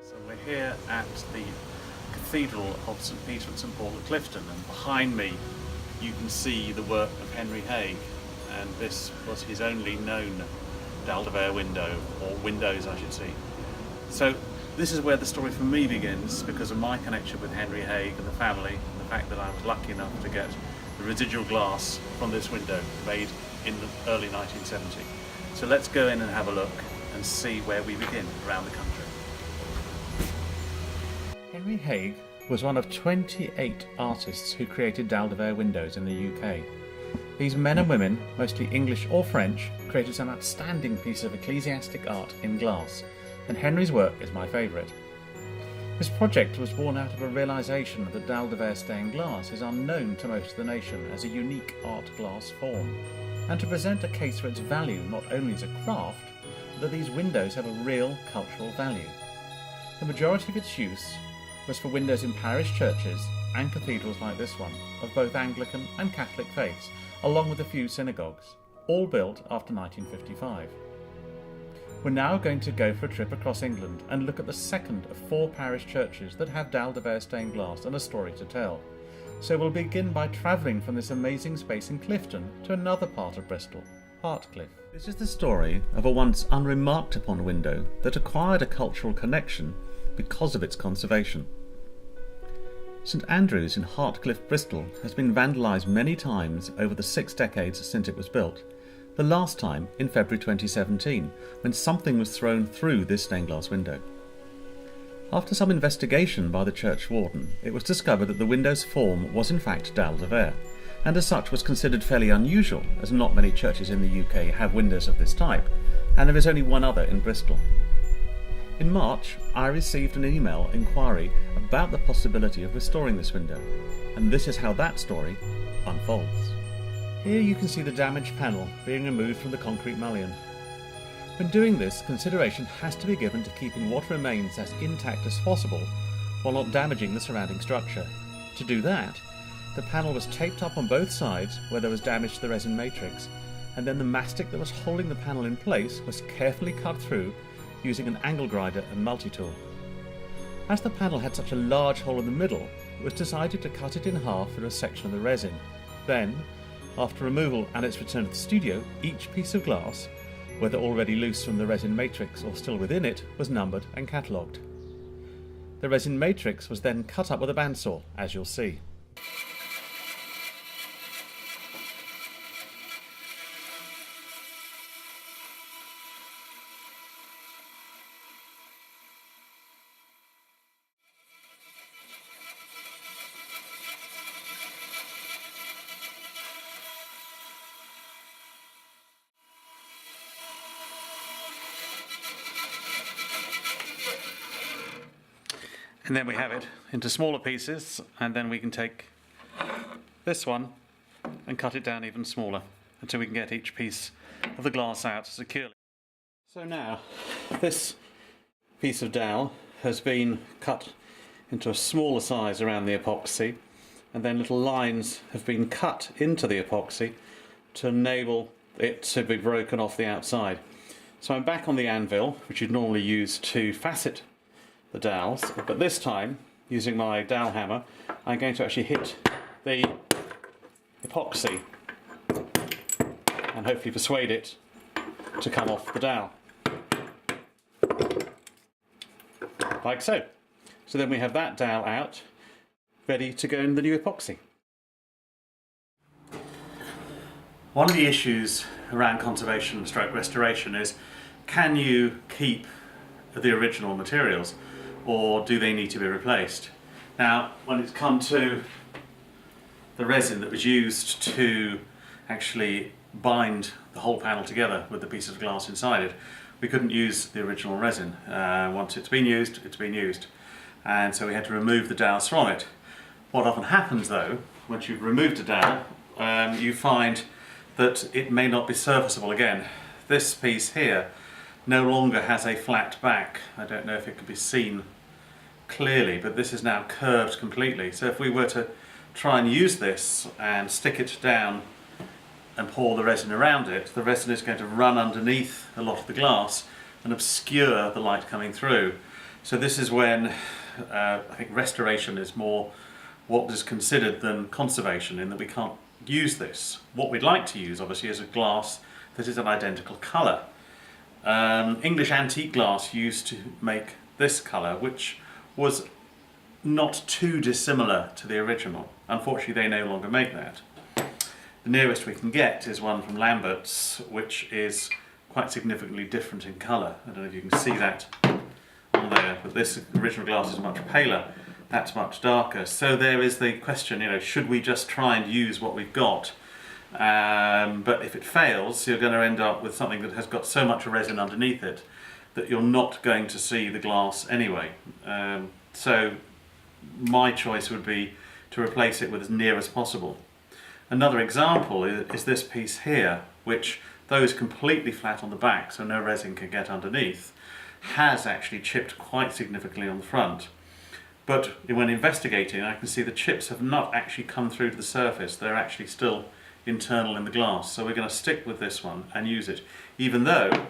So we're here at the Cathedral of St Peter and St Paul at Clifton, and behind me you can see the work of Henry Haigh, and this was his only known Dalle de Verre window, or windows I should say. So this is where the story for me begins, because of my connection with Henry Haigh and the family, and the fact that I was lucky enough to get the residual glass from this window made in the early 1970s. So let's go in and have a look and see where we begin around the country. Henry Haigh was one of 28 artists who created Dalle de Verre windows in the UK. These men and women, mostly English or French, created some outstanding piece of ecclesiastic art in glass, and Henry's work is my favourite. This project was born out of a realisation that Dalle de Verre stained glass is unknown to most of the nation as a unique art glass form, and to present a case for its value not only as a craft, but that these windows have a real cultural value. The majority of its use was for windows in parish churches and cathedrals like this one, of both Anglican and Catholic faiths, along with a few synagogues, all built after 1955. We're now going to go for a trip across England and look at the second of 4 parish churches that have Dalle de Verre stained glass and a story to tell. So we'll begin by travelling from this amazing space in Clifton to another part of Bristol, Hartcliffe. This is the story of a once unremarked upon window that acquired a cultural connection because of its conservation. St Andrew's in Hartcliffe, Bristol has been vandalised many times over the 6 decades since it was built, the last time in February 2017 when something was thrown through this stained glass window. After some investigation by the church warden, it was discovered that the window's form was in fact Dalle de Verre, and as such was considered fairly unusual, as not many churches in the UK have windows of this type, and there is only one other in Bristol. In March, I received an email inquiry about the possibility of restoring this window, and this is how that story unfolds. Here you can see the damaged panel being removed from the concrete mullion. When doing this, consideration has to be given to keeping what remains as intact as possible while not damaging the surrounding structure. To do that, the panel was taped up on both sides where there was damage to the resin matrix, and then the mastic that was holding the panel in place was carefully cut through using an angle grinder and multi-tool. As the panel had such a large hole in the middle, it was decided to cut it in half through a section of the resin. Then, after removal and its return to the studio, each piece of glass, whether already loose from the resin matrix or still within it, was numbered and catalogued. The resin matrix was then cut up with a bandsaw, as you'll see. And then we have it into smaller pieces, and then we can take this one and cut it down even smaller until we can get each piece of the glass out securely. So now this piece of dowel has been cut into a smaller size around the epoxy, and then little lines have been cut into the epoxy to enable it to be broken off the outside. So I'm back on the anvil, which you'd normally use to facet the dowels, but this time, using my dowel hammer, I'm going to actually hit the epoxy and hopefully persuade it to come off the dowel. Like so. So then we have that dowel out, ready to go in the new epoxy. One of the issues around conservation / restoration is, can you keep the original materials, or do they need to be replaced? Now, when it's come to the resin that was used to actually bind the whole panel together with the piece of glass inside it, we couldn't use the original resin. Once it's been used, it's been used. And so we had to remove the dowels from it. What often happens though, once you've removed a dowel, you find that it may not be serviceable again. This piece here no longer has a flat back. I don't know if it can be seen clearly, but this is now curved completely. So if we were to try and use this and stick it down and pour the resin around it, the resin is going to run underneath a lot of the glass and obscure the light coming through. So this is when I think restoration is more what is considered than conservation, in that we can't use this. What we'd like to use, obviously, is a glass that is an identical colour. English antique glass used to make this colour, which was not too dissimilar to the original. Unfortunately, they no longer make that. The nearest we can get is one from Lambert's, which is quite significantly different in colour. I don't know if you can see that on there, but this original glass is much paler. That's much darker. So there is the question, should we just try and use what we've got? But if it fails, you're going to end up with something that has got so much resin underneath it that you're not going to see the glass anyway. So my choice would be to replace it with as near as possible. Another example is this piece here, which, though is completely flat on the back so no resin can get underneath, has actually chipped quite significantly on the front. But when investigating, I can see the chips have not actually come through to the surface. They're actually still internal in the glass. So we're going to stick with this one and use it, even though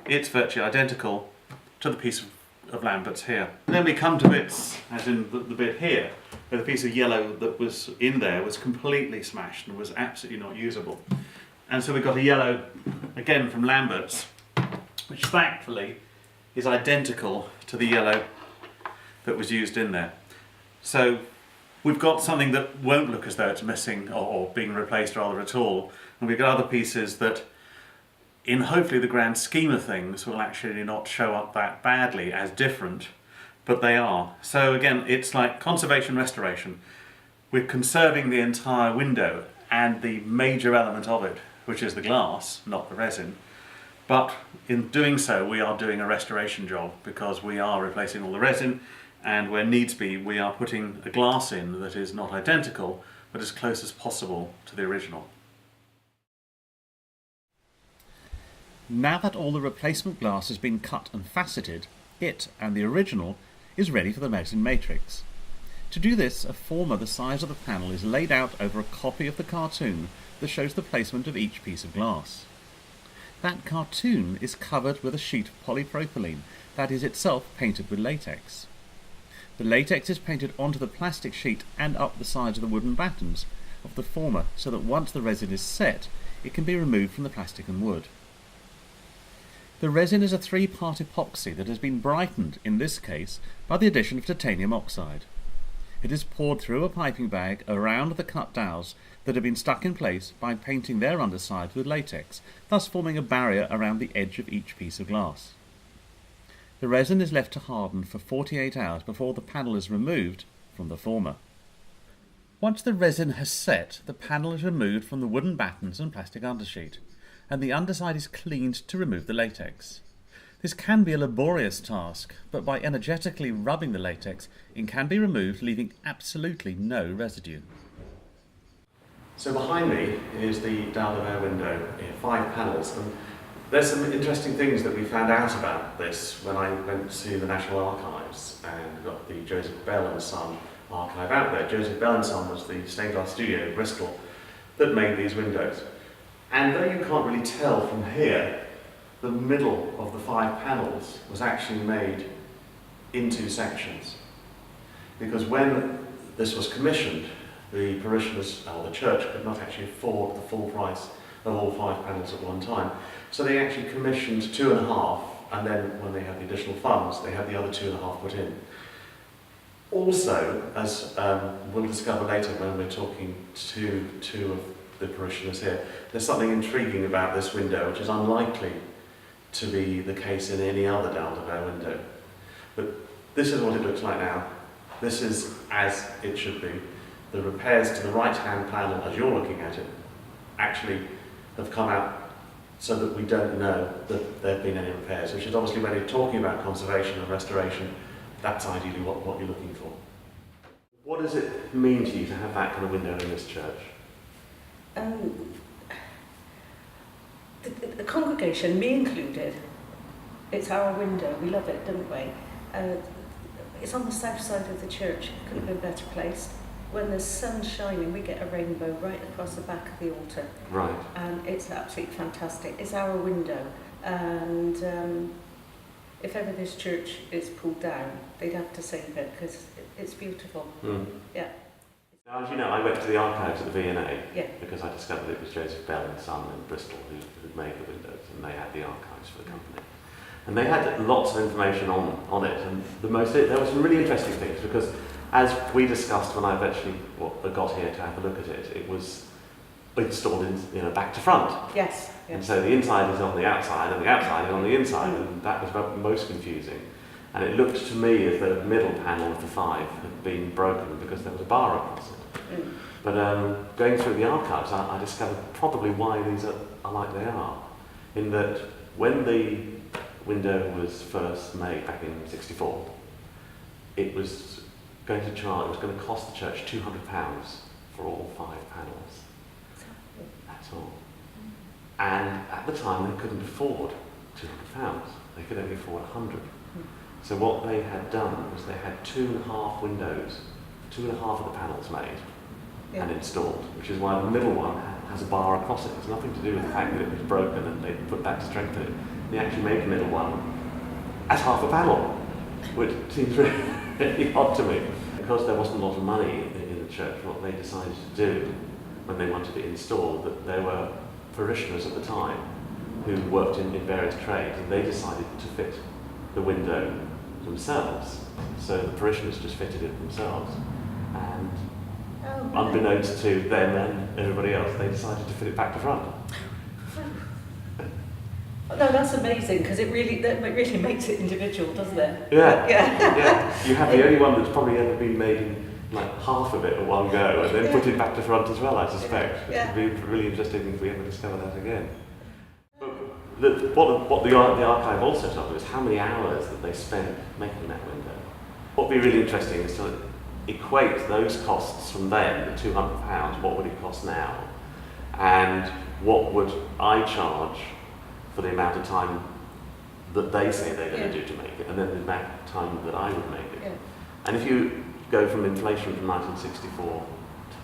it's virtually identical to the piece of Lambert's here. And then we come to bits, as in the bit here, where the piece of yellow that was in there was completely smashed and was absolutely not usable. And so we've got a yellow, again from Lambert's, which thankfully is identical to the yellow that was used in there. So we've got something that won't look as though it's missing or being replaced rather at all, and we've got other pieces that, in hopefully the grand scheme of things, will actually not show up that badly as different, but they are. So again, it's like conservation restoration. We're conserving the entire window and the major element of it, which is the glass, not the resin. But in doing so, we are doing a restoration job, because we are replacing all the resin, and where needs be, we are putting a glass in that is not identical, but as close as possible to the original. Now that all the replacement glass has been cut and faceted, it and the original is ready for the resin matrix. To do this, a former the size of the panel is laid out over a copy of the cartoon that shows the placement of each piece of glass. That cartoon is covered with a sheet of polypropylene that is itself painted with latex. The latex is painted onto the plastic sheet and up the sides of the wooden battens of the former, so that once the resin is set, it can be removed from the plastic and wood. The resin is a 3-part epoxy that has been brightened, in this case, by the addition of titanium oxide. It is poured through a piping bag around the cut dowels that have been stuck in place by painting their undersides with latex, thus forming a barrier around the edge of each piece of glass. The resin is left to harden for 48 hours before the panel is removed from the former. Once the resin has set, the panel is removed from the wooden battens and plastic undersheet, and the underside is cleaned to remove the latex. This can be a laborious task, but by energetically rubbing the latex, it can be removed, leaving absolutely no residue. So behind me is the Dalle de Verre window, 5 panels, and there's some interesting things that we found out about this when I went to the National Archives and got the Joseph Bell and Son archive out there. Joseph Bell and Son was the stained glass studio in Bristol that made these windows. And though you can't really tell from here, the middle of the 5 panels was actually made in 2 sections. Because when this was commissioned, the parishioners, or the church, could not actually afford the full price of all 5 panels at one time. So they actually commissioned 2.5, and then when they had the additional funds, they had the other 2.5 put in. Also, as we'll discover later when we're talking to 2 of the parishioners here, there's something intriguing about this window, which is unlikely to be the case in any other Dalle de Verre window. But this is what it looks like now. This is as it should be. The repairs to the right-hand panel, as you're looking at it, actually have come out so that we don't know that there have been any repairs, which is obviously when you're talking about conservation and restoration, that's ideally what you're looking for. What does it mean to you to have that kind of window in this church? The congregation, me included, it's our window. We love it, don't we? It's on the south side of the church. Couldn't have been better placed. When the sun's shining, we get a rainbow right across the back of the altar. Right. And it's absolutely fantastic. It's our window. And if ever this church is pulled down, they'd have to save it because it's beautiful. Yeah. Now, as you know, I went to the archives at the V&A Yeah. because I discovered it was Joseph Bell and Son in Bristol who'd made the windows, and they had the archives for the company. And they had lots of information on it, and there were some really interesting things because, as we discussed when I eventually got here to have a look at it, it was installed in, back to front. Yes. And so the inside is on the outside, and the outside is on the inside, and that was most confusing. And it looked to me as though the middle panel of the 5 had been broken because there was a bar across it. But going through the archives, I discovered probably why these are like they are. In that when the window was first made back in '64, it was going to cost the church £200 for all 5 panels. That's all. And at the time they couldn't afford £200. They could only afford 100. So what they had done was they had 2.5 windows, 2.5 of the panels made and installed, which is why the middle one has a bar across it. It's nothing to do with the fact that it was broken and they put that to strengthen it. They actually made the middle one as half a panel, which seems really odd to me. Because there wasn't a lot of money in the church, what they decided to do when they wanted it installed, that there were parishioners at the time who worked in various trades, and they decided to fit the window themselves. So the parishioners just fitted it themselves, and unbeknownst to them and everybody else, they decided to fit it back to front. No, that's amazing because it really makes it individual, doesn't it? Yeah. You have the only one that's probably ever been made in like half of it at one go, and then put it back to front as well, I suspect. It would be really interesting if we ever discover that again. What the archive also tells us is how many hours that they spent making that window. What would be really interesting is to equate those costs from then, the £200, what would it cost now? And what would I charge for the amount of time that they say they're going to do to make it, and then the amount of time that I would make it. And if you go from inflation from 1964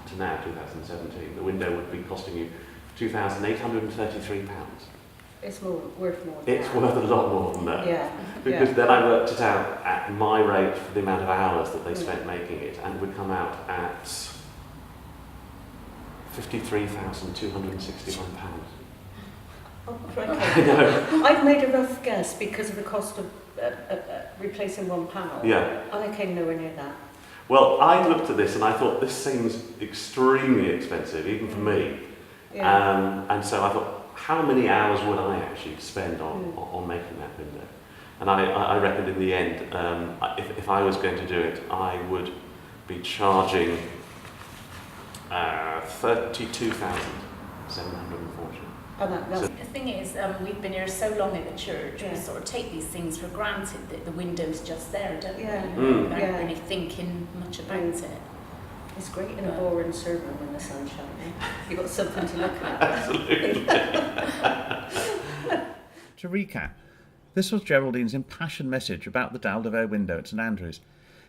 to now, 2017, the window would be costing you £2,833. It's worth more. It's worth a lot more than that. Because then I worked it out at my rate for the amount of hours that they spent making it, and it would come out at £53,261. Oh, crikey. I've made a rough guess because of the cost of replacing one panel. Yeah. And I came nowhere near that. Well, I looked at this and I thought this seems extremely expensive, even for me. And so I thought, how many hours would I actually spend on making that window? And I reckoned in the end, if I was going to do it, I would be charging £32,740. The thing is, we've been here so long in the church, we sort of take these things for granted that the window's just there, don't we? Without really thinking much about it. It's great in a boring sermon when the sun's shining. You've got something to look at. Absolutely. To recap, this was Geraldine's impassioned message about the Dalle de Verre window at St Andrews.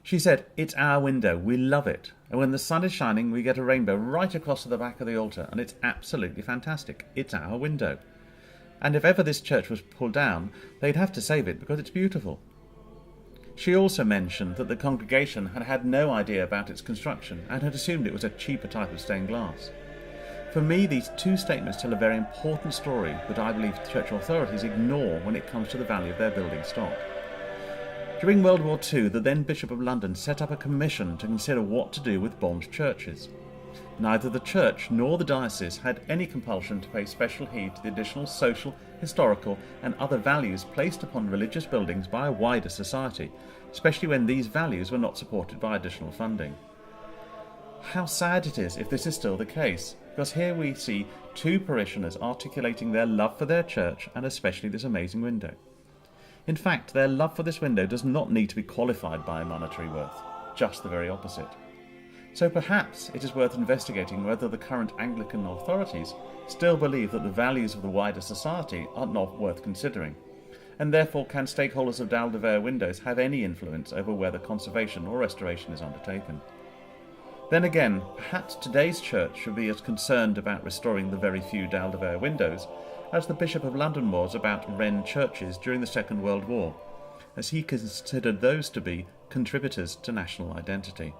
She said, "It's our window, we love it. And when the sun is shining, we get a rainbow right across to the back of the altar, and it's absolutely fantastic. It's our window. And if ever this church was pulled down, they'd have to save it because it's beautiful." She also mentioned that the congregation had had no idea about its construction and had assumed it was a cheaper type of stained glass. For me, these two statements tell a very important story that I believe church authorities ignore when it comes to the value of their building stock. During World War II, the then Bishop of London set up a commission to consider what to do with bombed churches. Neither the church nor the diocese had any compulsion to pay special heed to the additional social, historical and other values placed upon religious buildings by a wider society, especially when these values were not supported by additional funding. How sad it is if this is still the case, because here we see two parishioners articulating their love for their church and especially this amazing window. In fact, their love for this window does not need to be qualified by monetary worth, just the very opposite. So perhaps it is worth investigating whether the current Anglican authorities still believe that the values of the wider society are not worth considering, and therefore can stakeholders of Dalle de Verre windows have any influence over whether conservation or restoration is undertaken. Then again, perhaps today's church should be as concerned about restoring the very few Dalle de Verre windows as the Bishop of London was about Wren churches during the Second World War, as he considered those to be contributors to national identity.